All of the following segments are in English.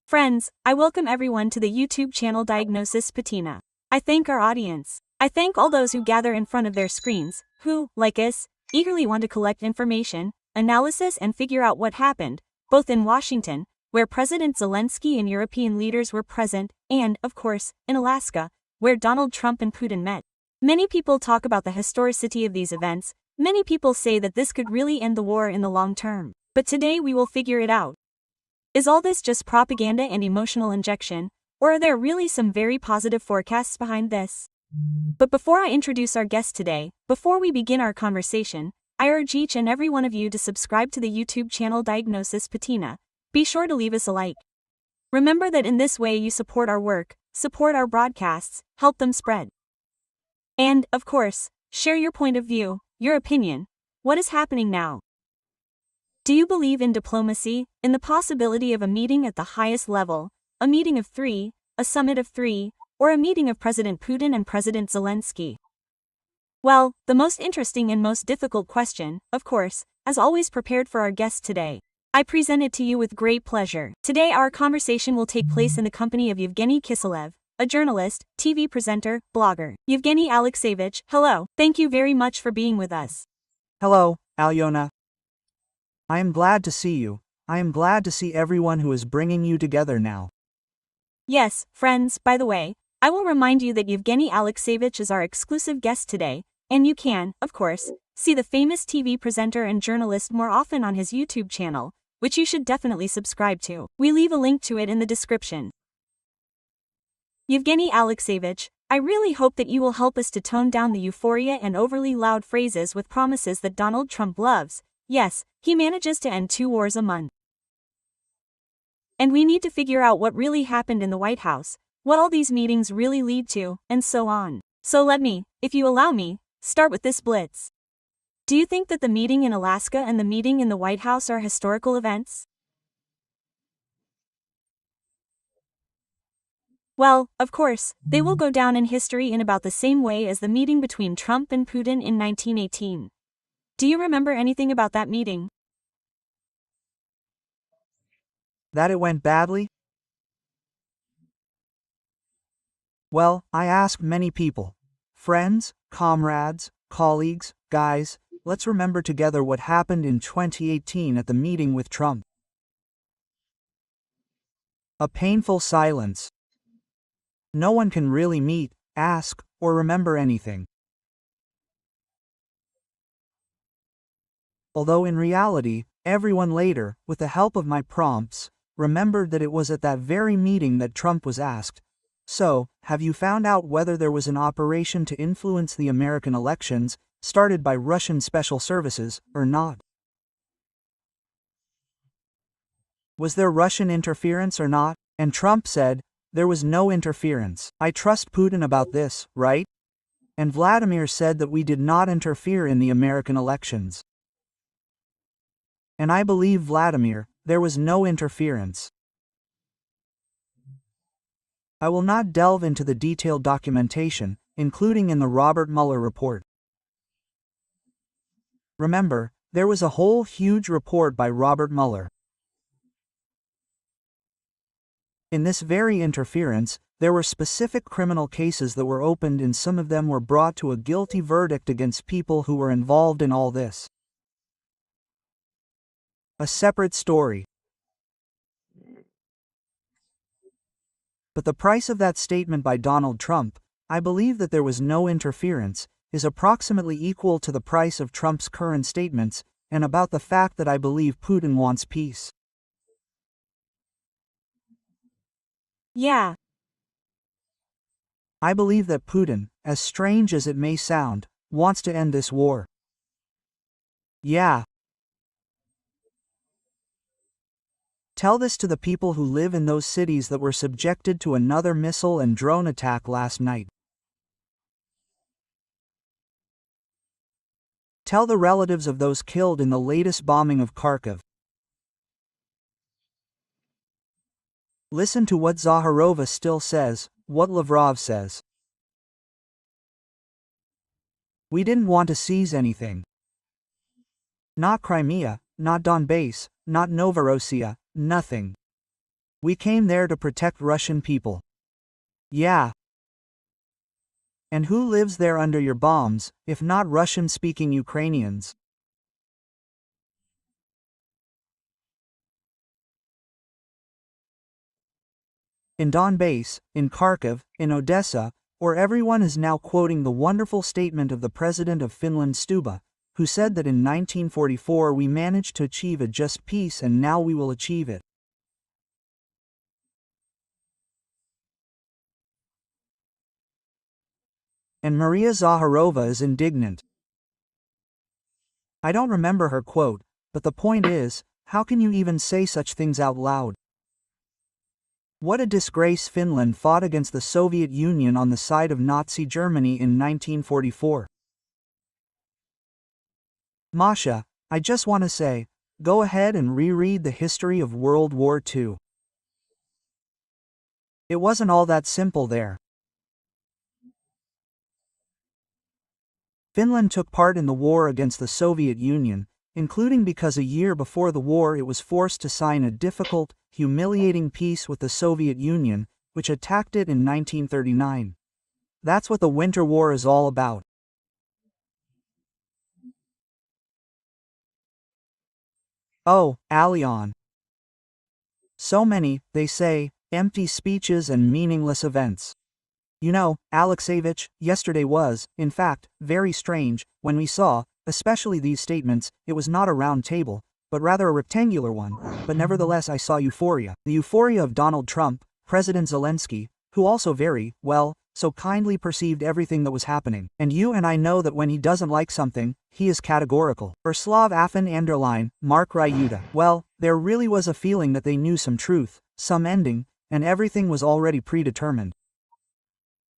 Friends, I welcome everyone to the YouTube channel Diagnosis Putina. I thank our audience. I thank all those who gather in front of their screens, who, like us, eagerly want to collect information, analysis and figure out what happened, both in Washington, where President Zelensky and European leaders were present, and, of course, in Alaska, where Donald Trump and Putin met. Many people talk about the historicity of these events. Many people say that this could really end the war in the long term. But today we will figure it out. Is all this just propaganda and emotional injection, or are there really some very positive forecasts behind this? But before I introduce our guest today, before we begin our conversation, I urge each and every one of you to subscribe to the YouTube channel Diagnosis Putina. Be sure to leave us a like. Remember that in this way you support our work, support our broadcasts, help them spread. And, of course, share your point of view, your opinion. What is happening now? Do you believe in diplomacy, in the possibility of a meeting at the highest level, a meeting of three, a summit of three, or a meeting of President Putin and President Zelensky? Well, the most interesting and most difficult question, of course, as always prepared for our guest today. I present it to you with great pleasure. Today our conversation will take place in the company of Evgeny Kиселёв, a journalist, TV presenter, blogger. Evgeny Alexeyevich, hello. Thank you very much for being with us. Hello, Alyona. I am glad to see you. I am glad to see everyone who is bringing you together now. Yes, friends, by the way, I will remind you that Evgeny Alexeyevich is our exclusive guest today, and you can, of course, see the famous TV presenter and journalist more often on his YouTube channel, which you should definitely subscribe to. We leave a link to it in the description. Evgeny Alexeyevich, I really hope that you will help us to tone down the euphoria and overly loud phrases with promises that Donald Trump loves. Yes, he manages to end 2 wars a month. And we need to figure out what really happened in the White House, what all these meetings really lead to, and so on. So let me, if you allow me, start with this blitz. Do you think that the meeting in Alaska and the meeting in the White House are historical events? Well, of course, they will go down in history in about the same way as the meeting between Trump and Putin in 1918. Do you remember anything about that meeting? That it went badly? Well, I asked many people. Friends, comrades, colleagues, guys, let's remember together what happened in 2018 at the meeting with Trump. A painful silence. No one can really meet, ask, or remember anything. Although in reality, everyone later, with the help of my prompts, remembered that it was at that very meeting that Trump was asked, "So, have you found out whether there was an operation to influence the American elections, started by Russian special services, or not? Was there Russian interference or not?" And Trump said, "There was no interference. I trust Putin about this, right?" And Vladimir said that we did not interfere in the American elections. And I believe Vladimir, there was no interference. I will not delve into the detailed documentation, including in the Robert Mueller report. Remember, there was a whole huge report by Robert Mueller. In this very interference, there were specific criminal cases that were opened and some of them were brought to a guilty verdict against people who were involved in all this. A separate story. But the price of that statement by Donald Trump, "I believe that there was no interference," is approximately equal to the price of Trump's current statements, and about the fact that I believe Putin wants peace. Yeah. I believe that Putin, as strange as it may sound, wants to end this war. Yeah. Tell this to the people who live in those cities that were subjected to another missile and drone attack last night. Tell the relatives of those killed in the latest bombing of Kharkiv. Listen to what Zakharova still says, what Lavrov says. We didn't want to seize anything. Not Crimea, not Donbass, not Novorossiya, nothing. We came there to protect Russian people. Yeah. And who lives there under your bombs, if not Russian-speaking Ukrainians? In Donbass, in Kharkiv, in Odessa, or everyone is now quoting the wonderful statement of the president of Finland Stuba, who said that in 1944 we managed to achieve a just peace and now we will achieve it. And Maria Zakharova is indignant. I don't remember her quote, but the point is, how can you even say such things out loud? What a disgrace. Finland fought against the Soviet Union on the side of Nazi Germany in 1944. Masha, I just want to say, go ahead and reread the history of World War II. It wasn't all that simple there. Finland took part in the war against the Soviet Union, including because a year before the war it was forced to sign a difficult, humiliating peace with the Soviet Union, which attacked it in 1939. That's what the Winter War is all about. Oh, Allion. So many, they say, empty speeches and meaningless events. You know, Alexeyevich, yesterday was, in fact, very strange, when we saw, especially these statements. It was not a round table, but rather a rectangular one, but nevertheless I saw euphoria. The euphoria of Donald Trump, President Zelensky, who also very, well, so kindly perceived everything that was happening. And you and I know that when he doesn't like something, he is categorical. Urslav Afin Anderline, Mark Ryuta. Well, there really was a feeling that they knew some truth, some ending, and everything was already predetermined.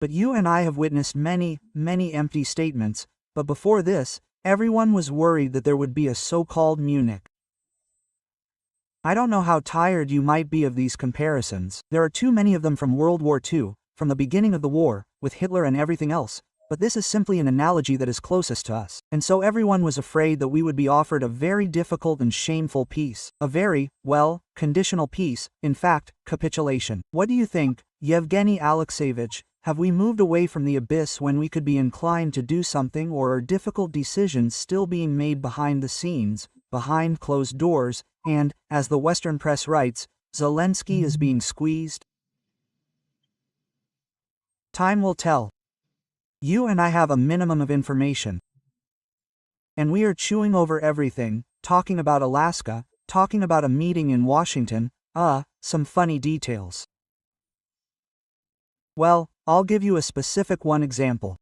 But you and I have witnessed many, many empty statements, but before this, everyone was worried that there would be a so-called Munich. I don't know how tired you might be of these comparisons. There are too many of them from World War II, from the beginning of the war, with Hitler and everything else, but this is simply an analogy that is closest to us. And so everyone was afraid that we would be offered a very difficult and shameful peace. A very, well, conditional peace, in fact, capitulation. What do you think, Yevgeny Alexeyevich? Have we moved away from the abyss when we could be inclined to do something, or are difficult decisions still being made behind the scenes, behind closed doors, and, as the Western press writes, Zelensky is being squeezed? Time will tell. You and I have a minimum of information. And we are chewing over everything, talking about Alaska, talking about a meeting in Washington, some funny details. Well, I'll give you a specific one example.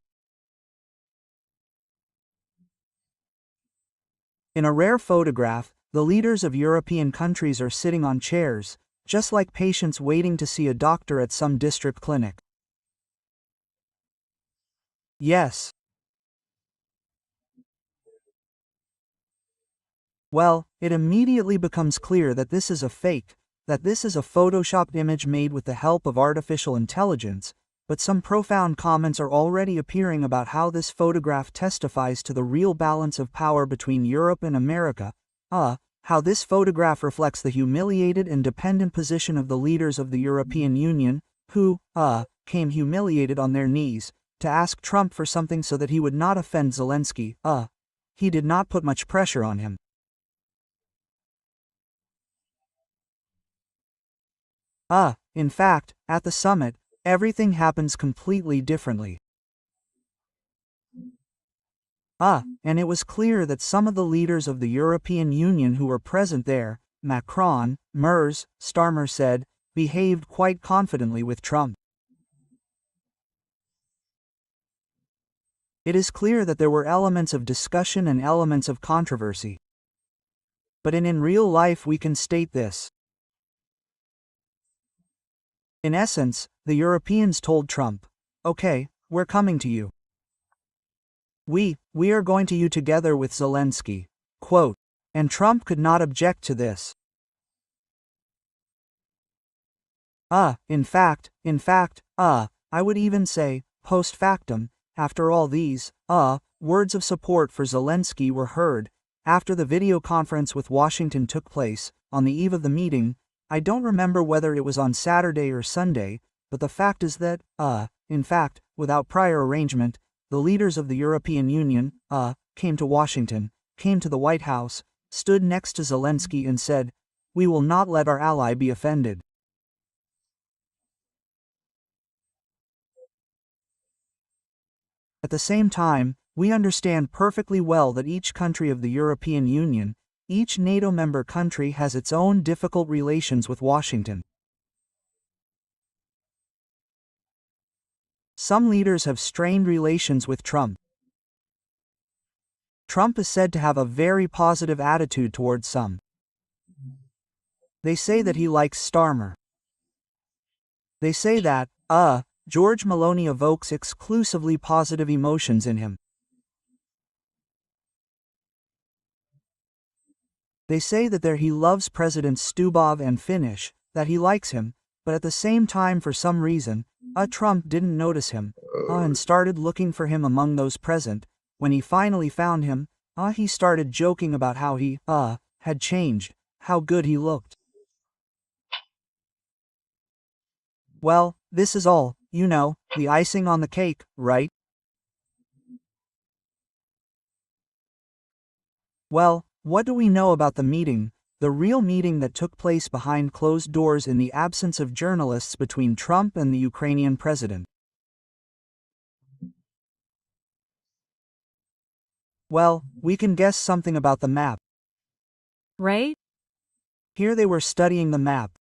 In a rare photograph, the leaders of European countries are sitting on chairs, just like patients waiting to see a doctor at some district clinic. Yes. Well, it immediately becomes clear that this is a fake, that this is a photoshopped image made with the help of artificial intelligence, but some profound comments are already appearing about how this photograph testifies to the real balance of power between Europe and America, how this photograph reflects the humiliated and dependent position of the leaders of the European Union, who, came humiliated on their knees, to ask Trump for something so that he would not offend Zelensky, he did not put much pressure on him. In fact, at the summit, everything happens completely differently. And it was clear that some of the leaders of the European Union who were present there, Macron, Merz, Starmer said, behaved quite confidently with Trump. It is clear that there were elements of discussion and elements of controversy. But in real life we can state this. In essence, the Europeans told Trump, okay, we're coming to you. We are going to you together with Zelensky, quote, and Trump could not object to this. In fact, I would even say, post factum, after all these, words of support for Zelensky were heard, after the video conference with Washington took place, on the eve of the meeting, I don't remember whether it was on Saturday or Sunday, but the fact is that, in fact, without prior arrangement, the leaders of the European Union, came to Washington, came to the White House, stood next to Zelensky and said, "We will not let our ally be offended." At the same time, we understand perfectly well that each country of the European Union, each NATO member country has its own difficult relations with Washington. Some leaders have strained relations with Trump. Trump is said to have a very positive attitude towards some. They say that he likes Starmer. They say that, George Maloney evokes exclusively positive emotions in him. They say that he loves President Stubov and Finnish, that he likes him, but at the same time for some reason, Trump didn't notice him, and started looking for him among those present. When he finally found him, he started joking about how he, had changed, how good he looked. Well, this is all, the icing on the cake, right? Well, what do we know about the meeting, the real meeting that took place behind closed doors in the absence of journalists between Trump and the Ukrainian president? Well, we can guess something about the map. Right? Here they were studying the map.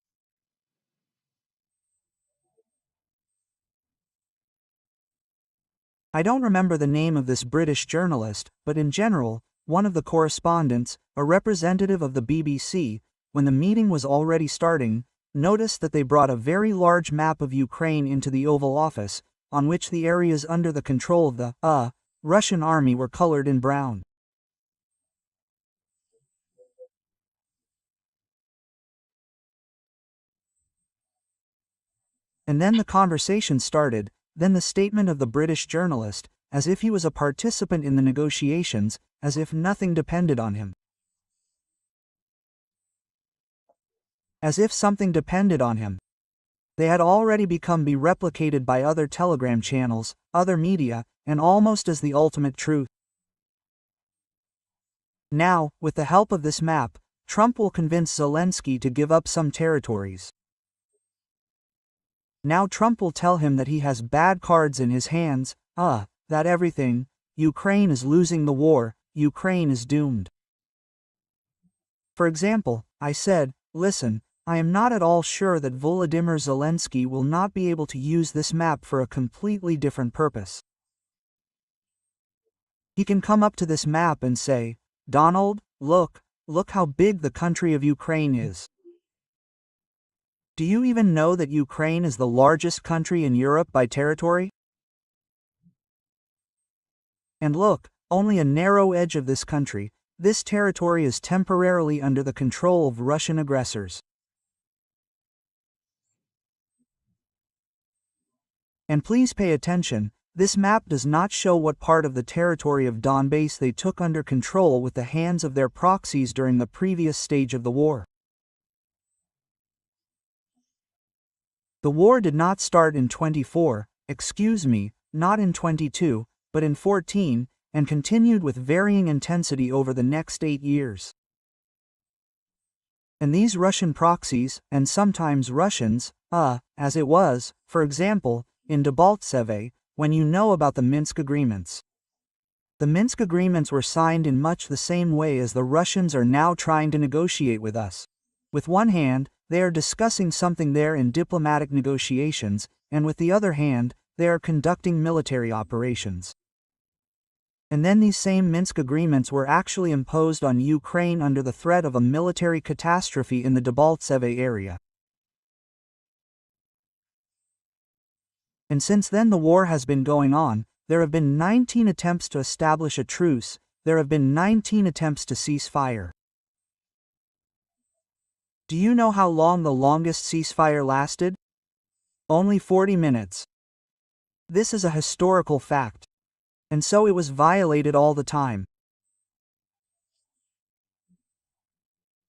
I don't remember the name of this British journalist, but in general, one of the correspondents, a representative of the BBC, when the meeting was already starting, noticed that they brought a very large map of Ukraine into the Oval Office, on which the areas under the control of the, Russian army were colored in brown. And then the conversation started, then the statement of the British journalist, as if he was a participant in the negotiations, as if nothing depended on him. As if something depended on him. They had already become replicated by other telegram channels, other media, and almost as the ultimate truth. Now, with the help of this map, Trump will convince Zelensky to give up some territories. Now Trump will tell him that he has bad cards in his hands, that everything, Ukraine is losing the war, Ukraine is doomed. For example, I said, listen, I am not at all sure that Volodymyr Zelensky will not be able to use this map for a completely different purpose. He can come up to this map and say, Donald, look how big the country of Ukraine is. Do you even know that Ukraine is the largest country in Europe by territory? And look, only a narrow edge of this country, this territory is temporarily under the control of Russian aggressors. And please pay attention, this map does not show what part of the territory of Donbass they took under control with the hands of their proxies during the previous stage of the war. The war did not start in 24, not in 22, but in 14, and continued with varying intensity over the next 8 years. And these Russian proxies, and sometimes Russians, as it was, for example, in Debaltseve, when you know about the Minsk agreements. The Minsk agreements were signed in much the same way as the Russians are now trying to negotiate with us. With one hand, they are discussing something there in diplomatic negotiations, and with the other hand, they are conducting military operations. And then these same Minsk agreements were actually imposed on Ukraine under the threat of a military catastrophe in the Debaltseve area. And since then the war has been going on, there have been 19 attempts to establish a truce, there have been 19 attempts to cease fire. Do you know how long the longest ceasefire lasted? Only 40 minutes. This is a historical fact. And so it was violated all the time.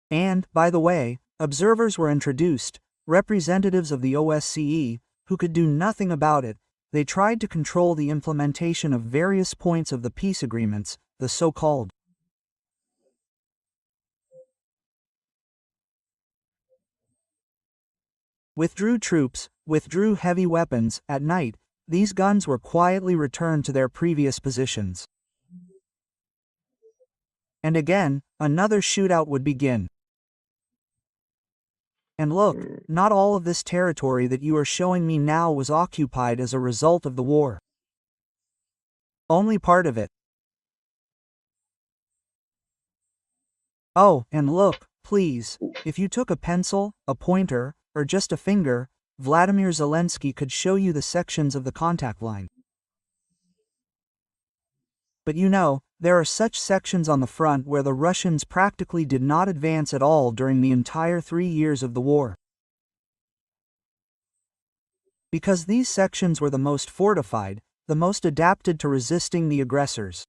And, by the way, Observers were introduced, representatives of the OSCE, who could do nothing about it. They tried to control the implementation of various points of the peace agreements, the so-called withdrew troops, withdrew heavy weapons. At night, these guns were quietly returned to their previous positions. And again, another shootout would begin. And look, not all of this territory that you are showing me now was occupied as a result of the war. Only part of it. Oh, and look, please, if you took a pencil, a pointer, or just a finger, Vladimir Zelensky could show you the sections of the contact line. But you know, there are such sections on the front where the Russians practically did not advance at all during the entire 3 years of the war. Because these sections were the most fortified, the most adapted to resisting the aggressors.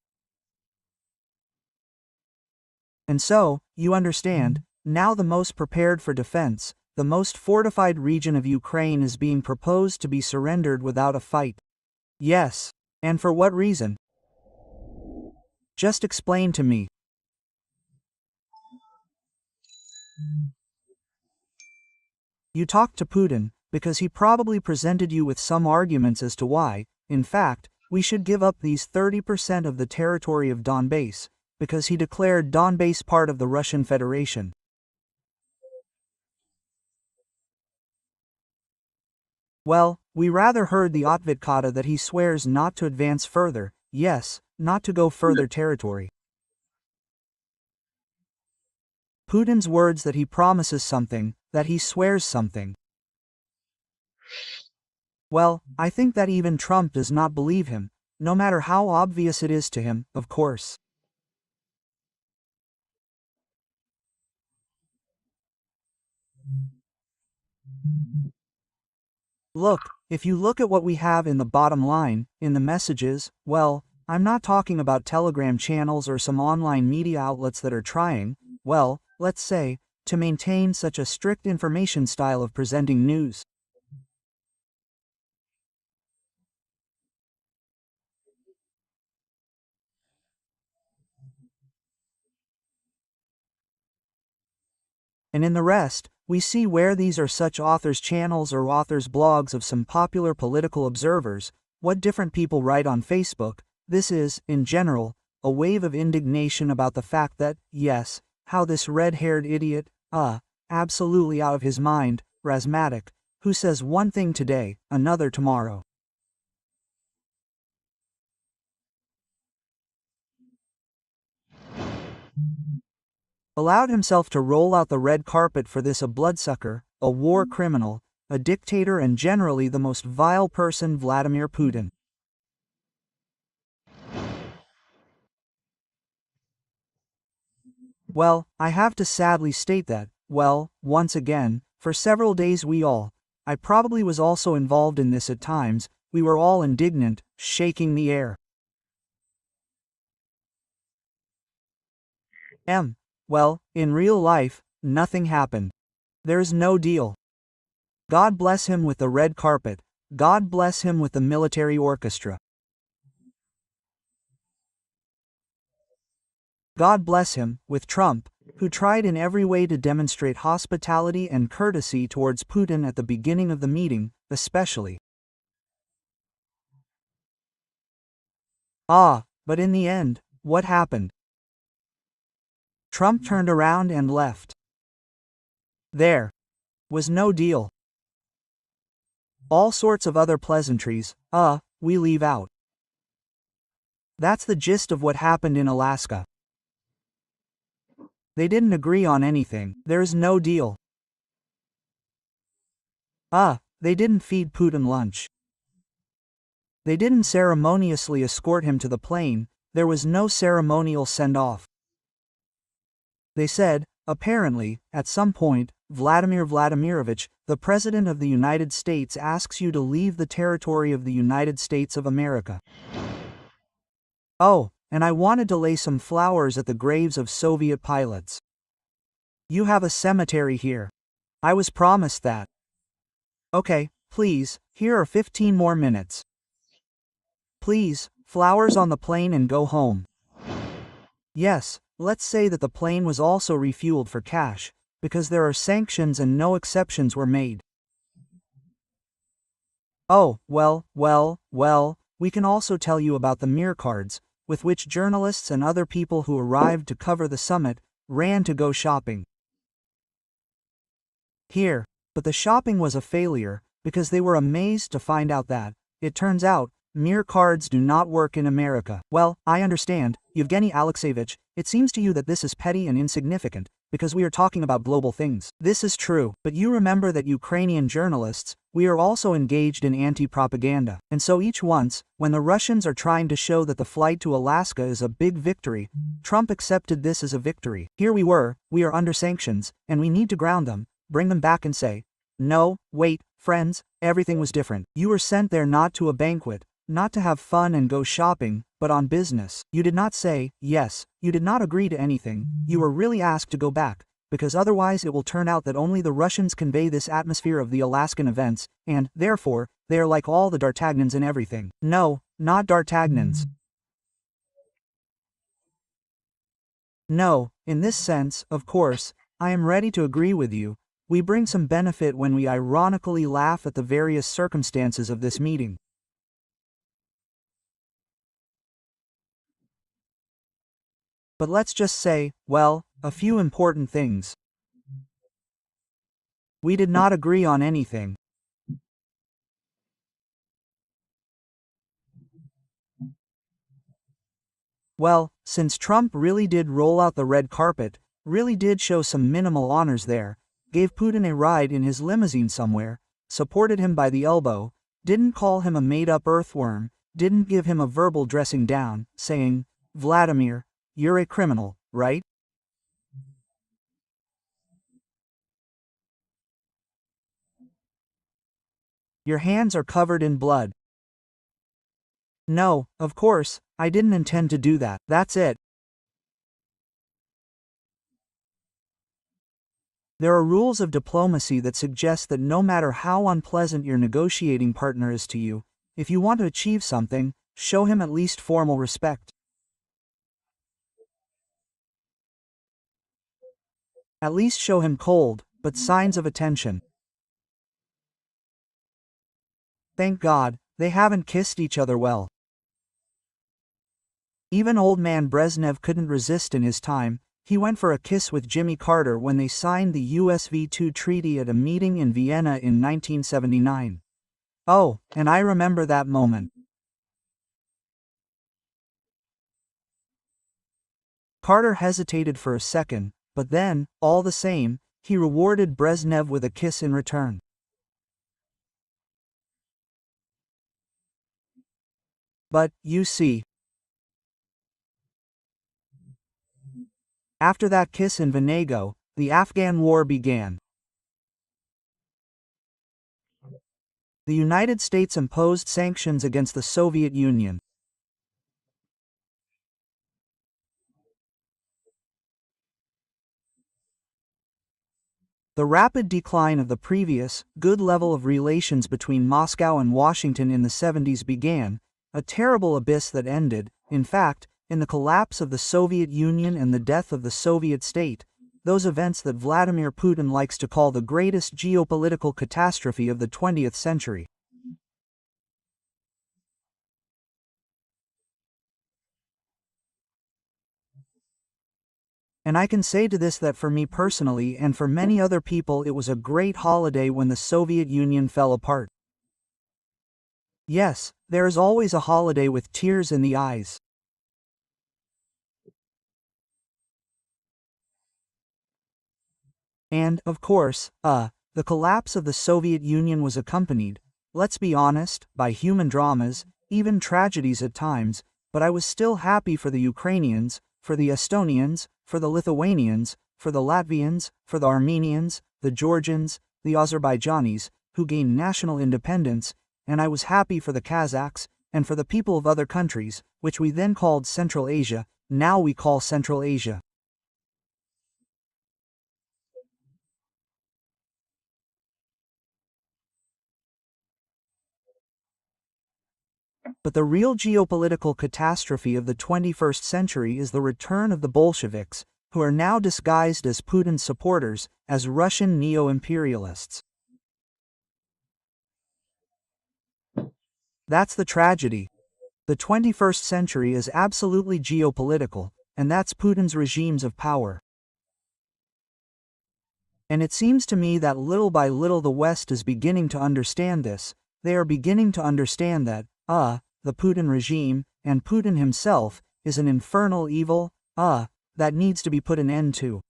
And so, you understand, now the most prepared for defense, the most fortified region of Ukraine is being proposed to be surrendered without a fight. Yes, and for what reason? Just explain to me. You talked to Putin, because he probably presented you with some arguments as to why, in fact, we should give up these 30% of the territory of Donbass, because he declared Donbass part of the Russian Federation. Well, we rather heard the Otvitkata that he swears not to advance further, yes, not to go further territory. Putin's words that he promises something, that he swears something. Well, I think that even Trump does not believe him, no matter how obvious it is to him, of course. Look, if you look at what we have in the bottom line, in the messages, well, I'm not talking about Telegram channels or some online media outlets that are trying, well, let's say, to maintain such a strict information style of presenting news. And in the rest, we see where these are such authors' channels or authors' blogs of some popular political observers, what different people write on Facebook. This is, in general, a wave of indignation about the fact that, yes, how this red-haired idiot, absolutely out of his mind, Razmatic, who says one thing today, another tomorrow. Allowed himself to roll out the red carpet for this a bloodsucker, a war criminal, a dictator and generally the most vile person, Vladimir Putin. Well, I have to sadly state that, well, once again, for several days I probably was also involved in this at times, we were all indignant, shaking the air. Well, in real life, nothing happened. There's no deal. God bless him with the red carpet, God bless him with the military orchestra. God bless him, with Trump, who tried in every way to demonstrate hospitality and courtesy towards Putin at the beginning of the meeting, especially. But in the end, what happened? Trump turned around and left. There was no deal. All sorts of other pleasantries, we leave out. That's the gist of what happened in Alaska. They didn't agree on anything, there's no deal. They didn't feed Putin lunch. They didn't ceremoniously escort him to the plane, there was no ceremonial send-off. They said, apparently, at some point, Vladimir Vladimirovich, the President of the United States asks you to leave the territory of the United States of America. And I wanted to lay some flowers at the graves of Soviet pilots. You have a cemetery here. I was promised that. Okay, please, here are 15 more minutes. Please, flowers on the plane and go home. Yes, let's say that the plane was also refueled for cash, because there are sanctions and no exceptions were made. Oh, well, we can also tell you about the mirror cards, with which journalists and other people who arrived to cover the summit ran to go shopping. Here, but the shopping was a failure, because they were amazed to find out that, it turns out, mirror cards do not work in America. Well, I understand, Evgeny Alexeyevich, it seems to you that this is petty and insignificant, because we are talking about global things. This is true, but you remember that Ukrainian journalists, we are also engaged in anti-propaganda. And so each once, when the Russians are trying to show that the flight to Alaska is a big victory, Trump accepted this as a victory. Here we are under sanctions, and we need to ground them, bring them back and say, no, wait, friends, everything was different. You were sent there not to a banquet, not to have fun and go shopping, but on business. You did not say, yes, you did not agree to anything, you were really asked to go back, because otherwise it will turn out that only the Russians convey this atmosphere of the Alaskan events, and, therefore, they are like all the D'Artagnans in everything. No, not D'Artagnans. No, in this sense, of course, I am ready to agree with you. We bring some benefit when we ironically laugh at the various circumstances of this meeting. But let's just say, well, a few important things. We did not agree on anything. Well, since Trump really did roll out the red carpet, really did show some minimal honors there, gave Putin a ride in his limousine somewhere, supported him by the elbow, didn't call him a made-up earthworm, didn't give him a verbal dressing down, saying, Vladimir, you're a criminal, right? Your hands are covered in blood. No, of course, I didn't intend to do that. That's it. There are rules of diplomacy that suggest that no matter how unpleasant your negotiating partner is to you, if you want to achieve something, show him at least formal respect. At least show him cold, but signs of attention. Thank God, they haven't kissed each other well. Even old man Brezhnev couldn't resist in his time. He went for a kiss with Jimmy Carter when they signed the USV-2 treaty at a meeting in Vienna in 1979. Oh, and I remember that moment. Carter hesitated for a second, but then, all the same, he rewarded Brezhnev with a kiss in return. But, you see, after that kiss in Venago, the Afghan War began. The United States imposed sanctions against the Soviet Union. The rapid decline of the previous, good level of relations between Moscow and Washington in the 70s began, a terrible abyss that ended, in fact, in the collapse of the Soviet Union and the death of the Soviet state, those events that Vladimir Putin likes to call the greatest geopolitical catastrophe of the 20th century. And I can say to this that for me personally and for many other people it was a great holiday when the Soviet Union fell apart. Yes, there is always a holiday with tears in the eyes. And, of course, the collapse of the Soviet Union was accompanied, let's be honest, by human dramas, even tragedies at times, but I was still happy for the Ukrainians, for the Estonians, for the Lithuanians, for the Latvians, for the Armenians, the Georgians, the Azerbaijanis, who gained national independence, and I was happy for the Kazakhs, and for the people of other countries, which we then called Central Asia, now we call Central Asia. But the real geopolitical catastrophe of the 21st century is the return of the Bolsheviks, who are now disguised as Putin's supporters, as Russian neo-imperialists. That's the tragedy. The 21st century is absolutely geopolitical, and that's Putin's regimes of power. And it seems to me that little by little the West is beginning to understand this. They are beginning to understand that, the Putin regime, and Putin himself, is an infernal evil, that needs to be put an end to.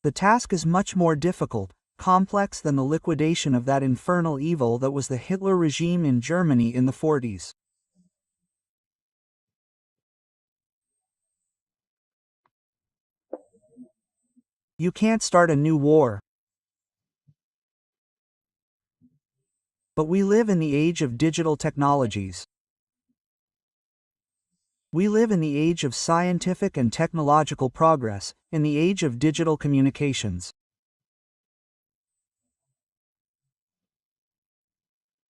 The task is much more difficult, complex than the liquidation of that infernal evil that was the Hitler regime in Germany in the 40s. You can't start a new war. But we live in the age of digital technologies. We live in the age of scientific and technological progress, in the age of digital communications.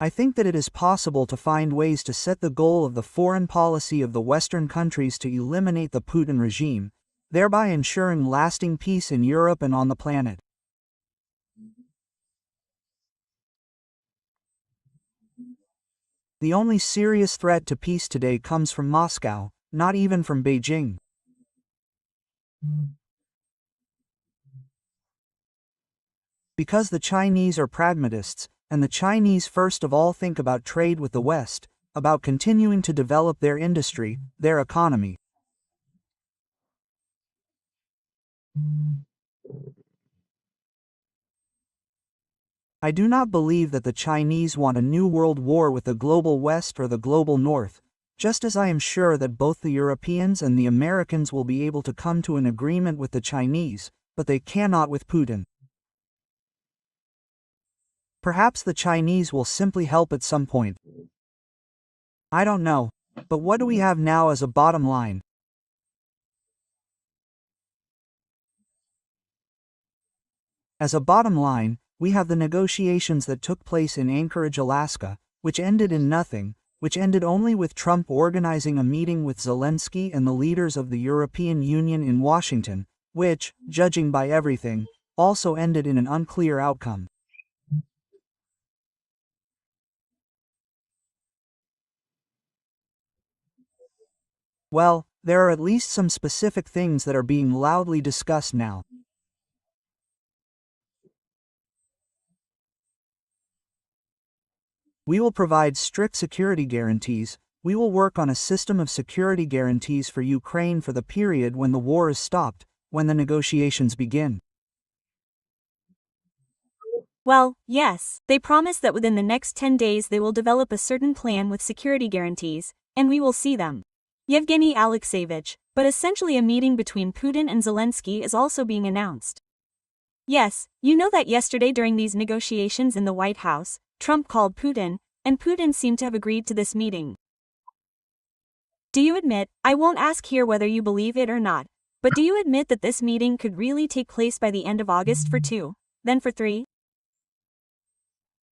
I think that it is possible to find ways to set the goal of the foreign policy of the Western countries to eliminate the Putin regime, thereby ensuring lasting peace in Europe and on the planet. The only serious threat to peace today comes from Moscow, not even from Beijing. Because the Chinese are pragmatists, and the Chinese first of all think about trade with the West, about continuing to develop their industry, their economy. I do not believe that the Chinese want a new world war with the global West or the global North, just as I am sure that both the Europeans and the Americans will be able to come to an agreement with the Chinese, but they cannot with Putin. Perhaps the Chinese will simply help at some point. I don't know. But what do we have now as a bottom line? As a bottom line, we have the negotiations that took place in Anchorage, Alaska, which ended in nothing, which ended only with Trump organizing a meeting with Zelensky and the leaders of the European Union in Washington, which, judging by everything, also ended in an unclear outcome. Well, there are at least some specific things that are being loudly discussed now. We will provide strict security guarantees. We will work on a system of security guarantees for Ukraine for the period when the war is stopped, when the negotiations begin. Well, yes, they promise that within the next 10 days they will develop a certain plan with security guarantees, and we will see them. Yevgeny Alexeyevich, but essentially a meeting between Putin and Zelensky is also being announced. Yes, you know that yesterday during these negotiations in the White House, Trump called Putin, and Putin seemed to have agreed to this meeting. Do you admit, I won't ask here whether you believe it or not, but do you admit that this meeting could really take place by the end of August for 2, then for 3?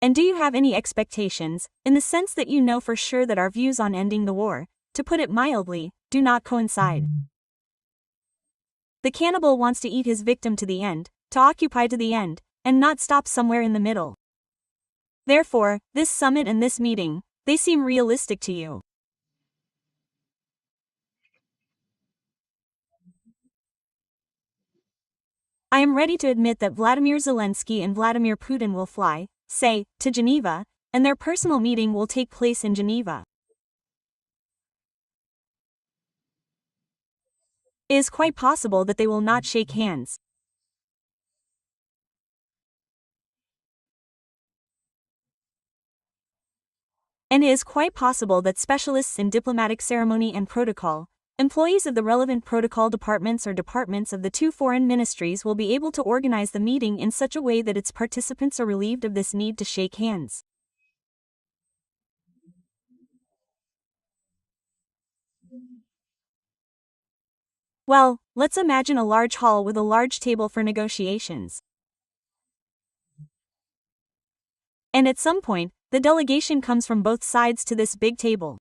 And do you have any expectations, in the sense that you know for sure that our views on ending the war, to put it mildly, do not coincide? The cannibal wants to eat his victim to the end, to occupy to the end, and not stop somewhere in the middle. Therefore, this summit and this meeting, they seem realistic to you. I am ready to admit that Vladimir Zelensky and Vladimir Putin will fly, say, to Geneva, and their personal meeting will take place in Geneva. It is quite possible that they will not shake hands. And it is quite possible that specialists in diplomatic ceremony and protocol, employees of the relevant protocol departments or departments of the two foreign ministries will be able to organize the meeting in such a way that its participants are relieved of this need to shake hands. Well, let's imagine a large hall with a large table for negotiations. And at some point, the delegation comes from both sides to this big table.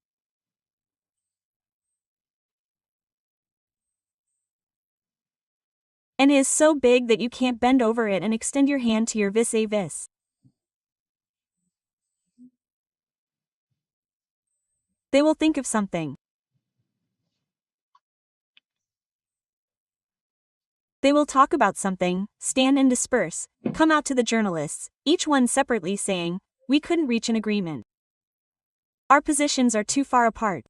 And it is so big that you can't bend over it and extend your hand to your vis-a-vis. They will think of something. They will talk about something, stand and disperse, come out to the journalists, each one separately saying, "We couldn't reach an agreement. Our positions are too far apart."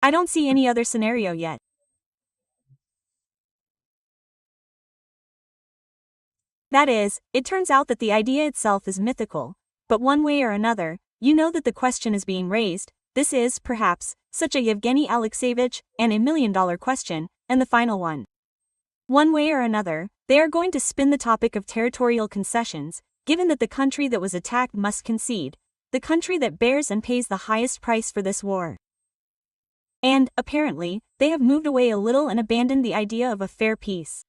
I don't see any other scenario yet. That is, it turns out that the idea itself is mythical, but one way or another, you know that the question is being raised. This is, perhaps, such a Yevgeny Alexeyevich and $1 million question, and the final one. One way or another, they are going to spin the topic of territorial concessions, given that the country that was attacked must concede, the country that bears and pays the highest price for this war. And, apparently, they have moved away a little and abandoned the idea of a fair peace.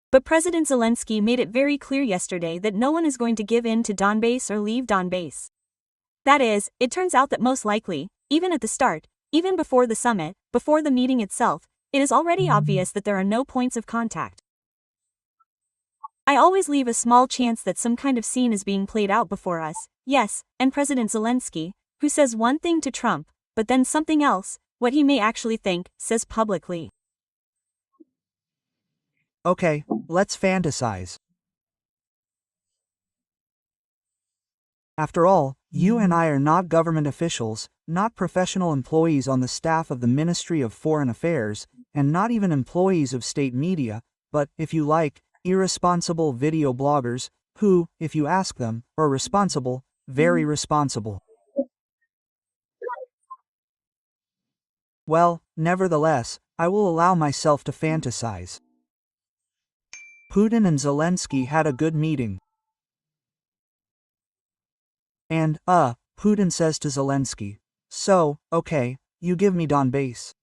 But President Zelensky made it very clear yesterday that no one is going to give in to Donbass or leave Donbass. That is, it turns out that most likely, even at the start, even before the summit, before the meeting itself, it is already obvious that there are no points of contact. I always leave a small chance that some kind of scene is being played out before us, yes, and President Zelensky, who says one thing to Trump, but then something else, what he may actually think, says publicly. Okay, let's fantasize. After all, you and I are not government officials, not professional employees on the staff of the Ministry of Foreign Affairs, and not even employees of state media, but, if you like, irresponsible video bloggers, who, if you ask them, are responsible, very responsible. Well, nevertheless, I will allow myself to fantasize. Putin and Zelensky had a good meeting. And, Putin says to Zelensky, "So, okay, you give me Donbass.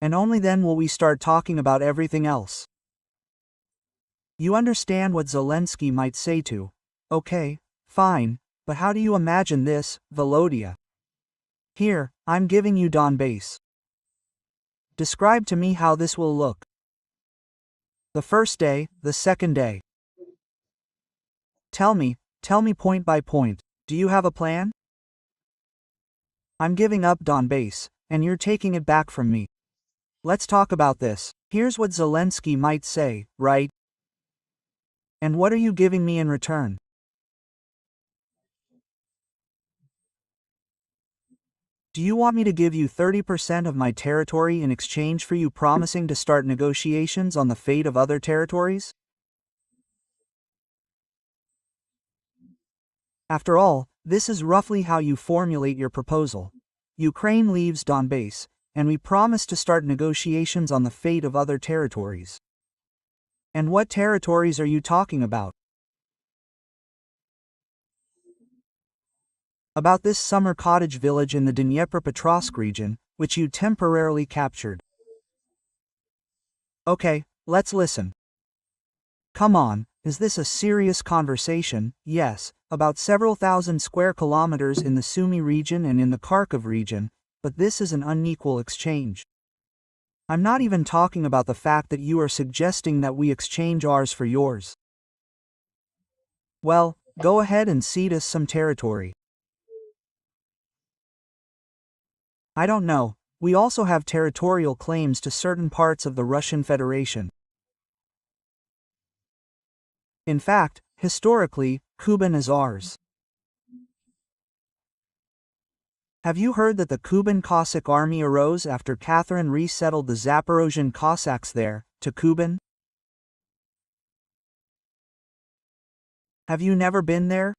And only then will we start talking about everything else." You understand what Zelensky might say to, "Okay, fine, but how do you imagine this, Volodya? Here, I'm giving you Donbass. Describe to me how this will look. The first day, the second day. Tell me point by point, do you have a plan? I'm giving up Donbass, and you're taking it back from me. Let's talk about this." Here's what Zelensky might say, right? "And what are you giving me in return? Do you want me to give you 30% of my territory in exchange for you promising to start negotiations on the fate of other territories?" After all, this is roughly how you formulate your proposal. Ukraine leaves Donbass, and we promise to start negotiations on the fate of other territories. And what territories are you talking about? About this summer cottage village in the Dnipropetrovsk region, which you temporarily captured. Okay, let's listen. Come on, is this a serious conversation? Yes, about several thousand square kilometers in the Sumy region and in the Kharkov region, but this is an unequal exchange. I'm not even talking about the fact that you are suggesting that we exchange ours for yours. Well, go ahead and cede us some territory. I don't know, we also have territorial claims to certain parts of the Russian Federation. In fact, historically, Kuban is ours. Have you heard that the Kuban Cossack army arose after Catherine resettled the Zaporozhian Cossacks there, to Kuban? Have you never been there?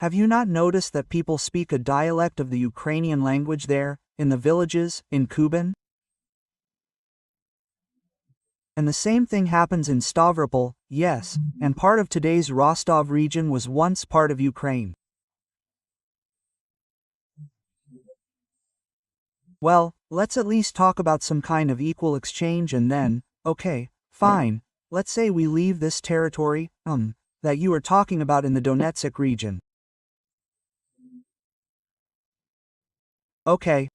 Have you not noticed that people speak a dialect of the Ukrainian language there, in the villages, in Kuban? And the same thing happens in Stavropol, yes, and part of today's Rostov region was once part of Ukraine. Well, let's at least talk about some kind of equal exchange and then, Okay, fine, let's say we leave this territory, that you are talking about in the Donetsk region. Okay.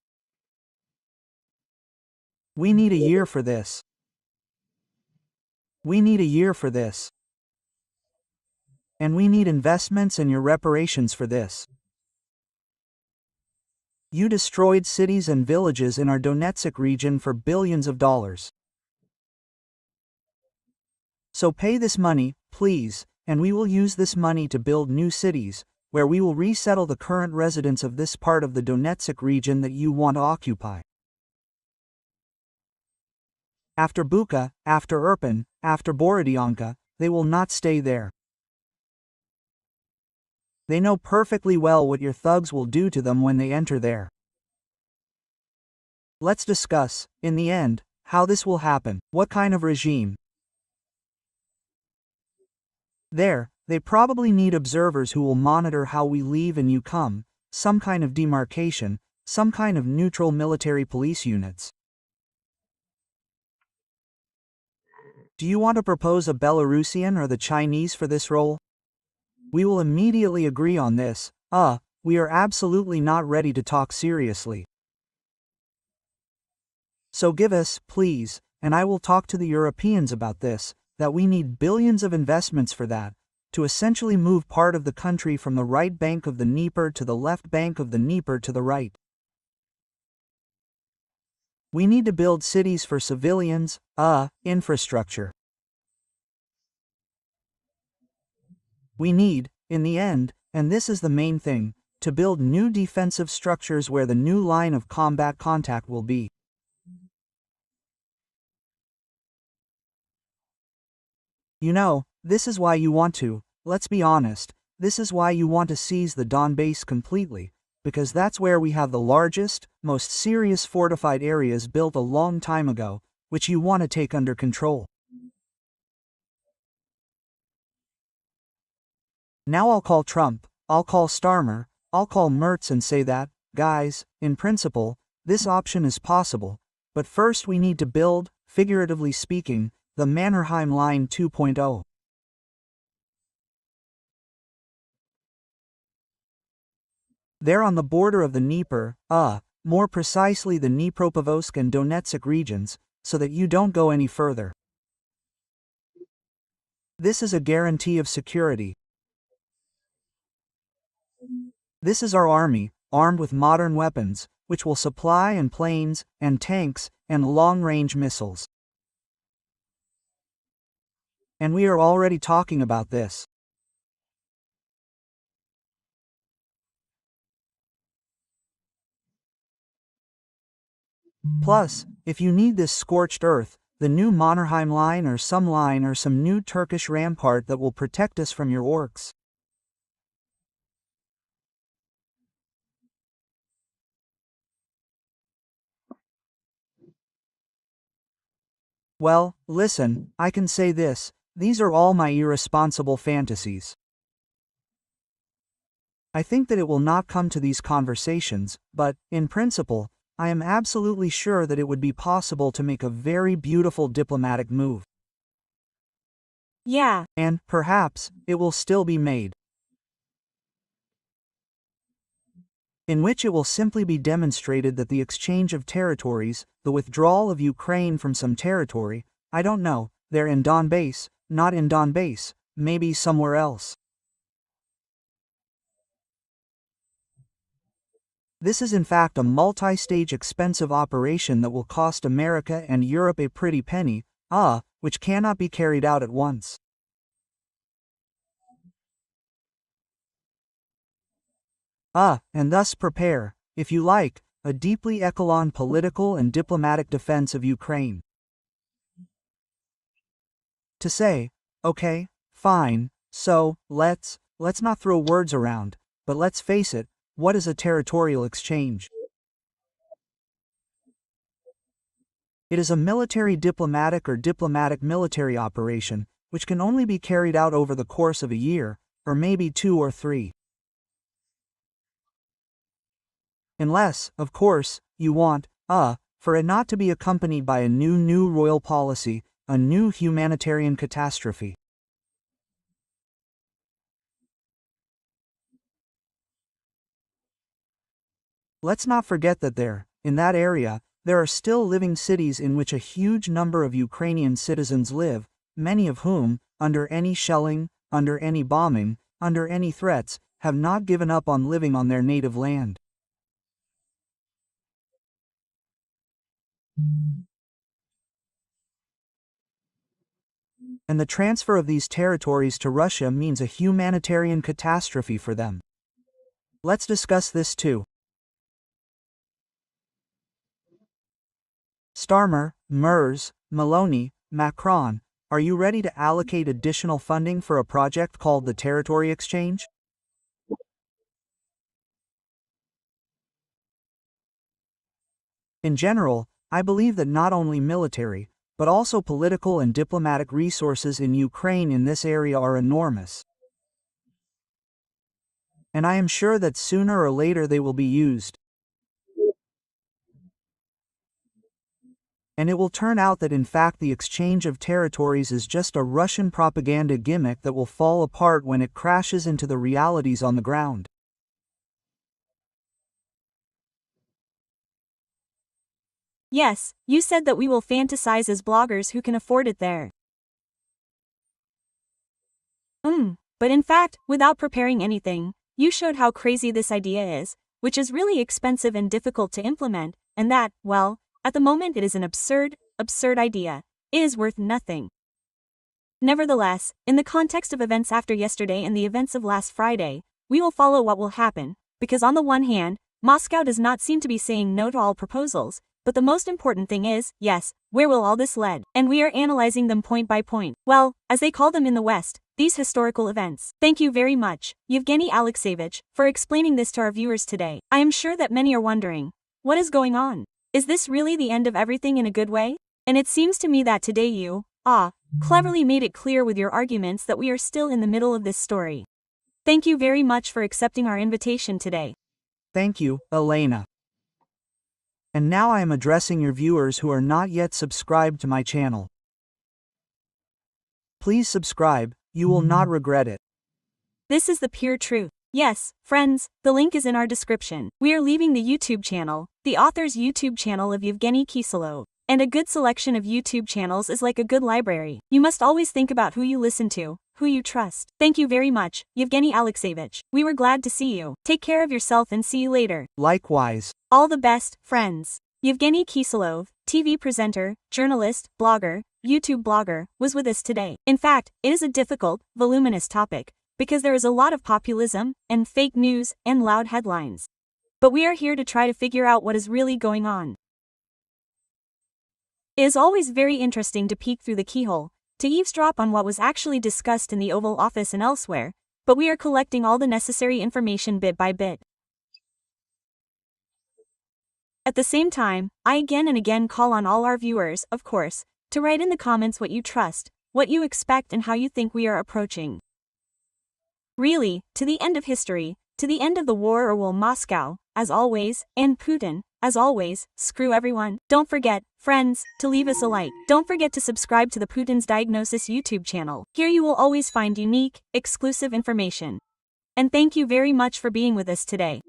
We need a year for this. We need a year for this. And we need investments and your reparations for this. You destroyed cities and villages in our Donetsk region for billions of dollars. So pay this money, please, and we will use this money to build new cities, where we will resettle the current residents of this part of the Donetsk region that you want to occupy. After Bucha, after Irpin, after Borodyanka, they will not stay there. They know perfectly well what your thugs will do to them when they enter there. Let's discuss, in the end, how this will happen, what kind of regime. There, they probably need observers who will monitor how we leave and you come, some kind of demarcation, some kind of neutral military police units. Do you want to propose a Belarusian or the Chinese for this role? We will immediately agree on this. We are absolutely not ready to talk seriously. So give us, please, and I will talk to the Europeans about this, that we need billions of investments for that, to essentially move part of the country from the right bank of the Dnieper to the left bank of the Dnieper to the right. We need to build cities for civilians, infrastructure. We need, in the end, and this is the main thing, to build new defensive structures where the new line of combat contact will be. You know, this is why you want to, let's be honest, this is why you want to seize the Donbass completely, because that's where we have the largest, most serious fortified areas built a long time ago, which you want to take under control. Now I'll call Trump, I'll call Starmer, I'll call Merz and say that, guys, in principle, this option is possible, but first we need to build, figuratively speaking, the Mannerheim Line 2.0. There on the border of the Dnieper, more precisely the Dnipropetrovsk and Donetsk regions, so that you don't go any further. This is a guarantee of security. This is our army, armed with modern weapons, which will supply and planes, and tanks, and long-range missiles. And we are already talking about this. Plus, if you need this scorched earth, the new Mannerheim line or some new Turkish rampart that will protect us from your orcs. Well, listen, I can say this, these are all my irresponsible fantasies. I think that it will not come to these conversations, but, in principle, I am absolutely sure that it would be possible to make a very beautiful diplomatic move. Yeah. And, perhaps, it will still be made. In which it will simply be demonstrated that the exchange of territories, the withdrawal of Ukraine from some territory, I don't know, they're in Donbass, not in Donbass, maybe somewhere else. This is in fact a multi-stage expensive operation that will cost America and Europe a pretty penny, which cannot be carried out at once. And thus prepare, if you like, a deeply echelon political and diplomatic defense of Ukraine. To say, okay, fine, so, let's not throw words around, but let's face it, what is a territorial exchange? It is a military diplomatic or diplomatic military operation, which can only be carried out over the course of a year, or maybe 2 or 3. Unless, of course, you want, for it not to be accompanied by a new royal policy, a new humanitarian catastrophe. Let's not forget that in that area, there are still living cities in which a huge number of Ukrainian citizens live, many of whom, under any shelling, under any bombing, under any threats, have not given up on living on their native land. And the transfer of these territories to Russia means a humanitarian catastrophe for them. Let's discuss this too. Starmer, Merz, Meloni, Macron, are you ready to allocate additional funding for a project called the Territory Exchange? In general, I believe that not only military, but also political and diplomatic resources in Ukraine in this area are enormous. And I am sure that sooner or later they will be used. And it will turn out that in fact the exchange of territories is just a Russian propaganda gimmick that will fall apart when it crashes into the realities on the ground. Yes, you said that we will fantasize as bloggers who can afford it there. But in fact, without preparing anything, you showed how crazy this idea is, which is really expensive and difficult to implement, and that, well, at the moment it is an absurd idea. It is worth nothing. Nevertheless, in the context of events after yesterday and the events of last Friday, we will follow what will happen, because on the one hand, Moscow does not seem to be saying no to all proposals, but the most important thing is, yes, where will all this lead? And we are analyzing them point by point. Well, as they call them in the West, these historical events. Thank you very much, Evgeny Alexeyevich, for explaining this to our viewers today. I am sure that many are wondering, what is going on? Is this really the end of everything in a good way? And it seems to me that today you, cleverly made it clear with your arguments that we are still in the middle of this story. Thank you very much for accepting our invitation today. Thank you, Elena. And now I am addressing your viewers who are not yet subscribed to my channel. Please subscribe, you will not regret it. This is the pure truth. Yes, friends, the link is in our description. We are leaving the YouTube channel, the author's YouTube channel of Evgeny Kиселёв. And a good selection of YouTube channels is like a good library. You must always think about who you listen to, who you trust. Thank you very much, Evgeny Alexeyevich. We were glad to see you. Take care of yourself and see you later. Likewise. All the best, friends. Evgeny Kиселёв, TV presenter, journalist, blogger, YouTube blogger, was with us today. In fact, it is a difficult, voluminous topic, because there is a lot of populism, and fake news, and loud headlines. But we are here to try to figure out what is really going on. It is always very interesting to peek through the keyhole, to eavesdrop on what was actually discussed in the Oval Office and elsewhere, but we are collecting all the necessary information bit by bit. At the same time, I again and again call on all our viewers, of course, to write in the comments what you trust, what you expect and how you think we are approaching. Really, to the end of history, to the end of the war, or will Moscow, as always, and Putin, as always, screw everyone? Don't forget, friends, to leave us a like. Don't forget to subscribe to the Putin's Diagnosis YouTube channel. Here you will always find unique, exclusive information. And thank you very much for being with us today.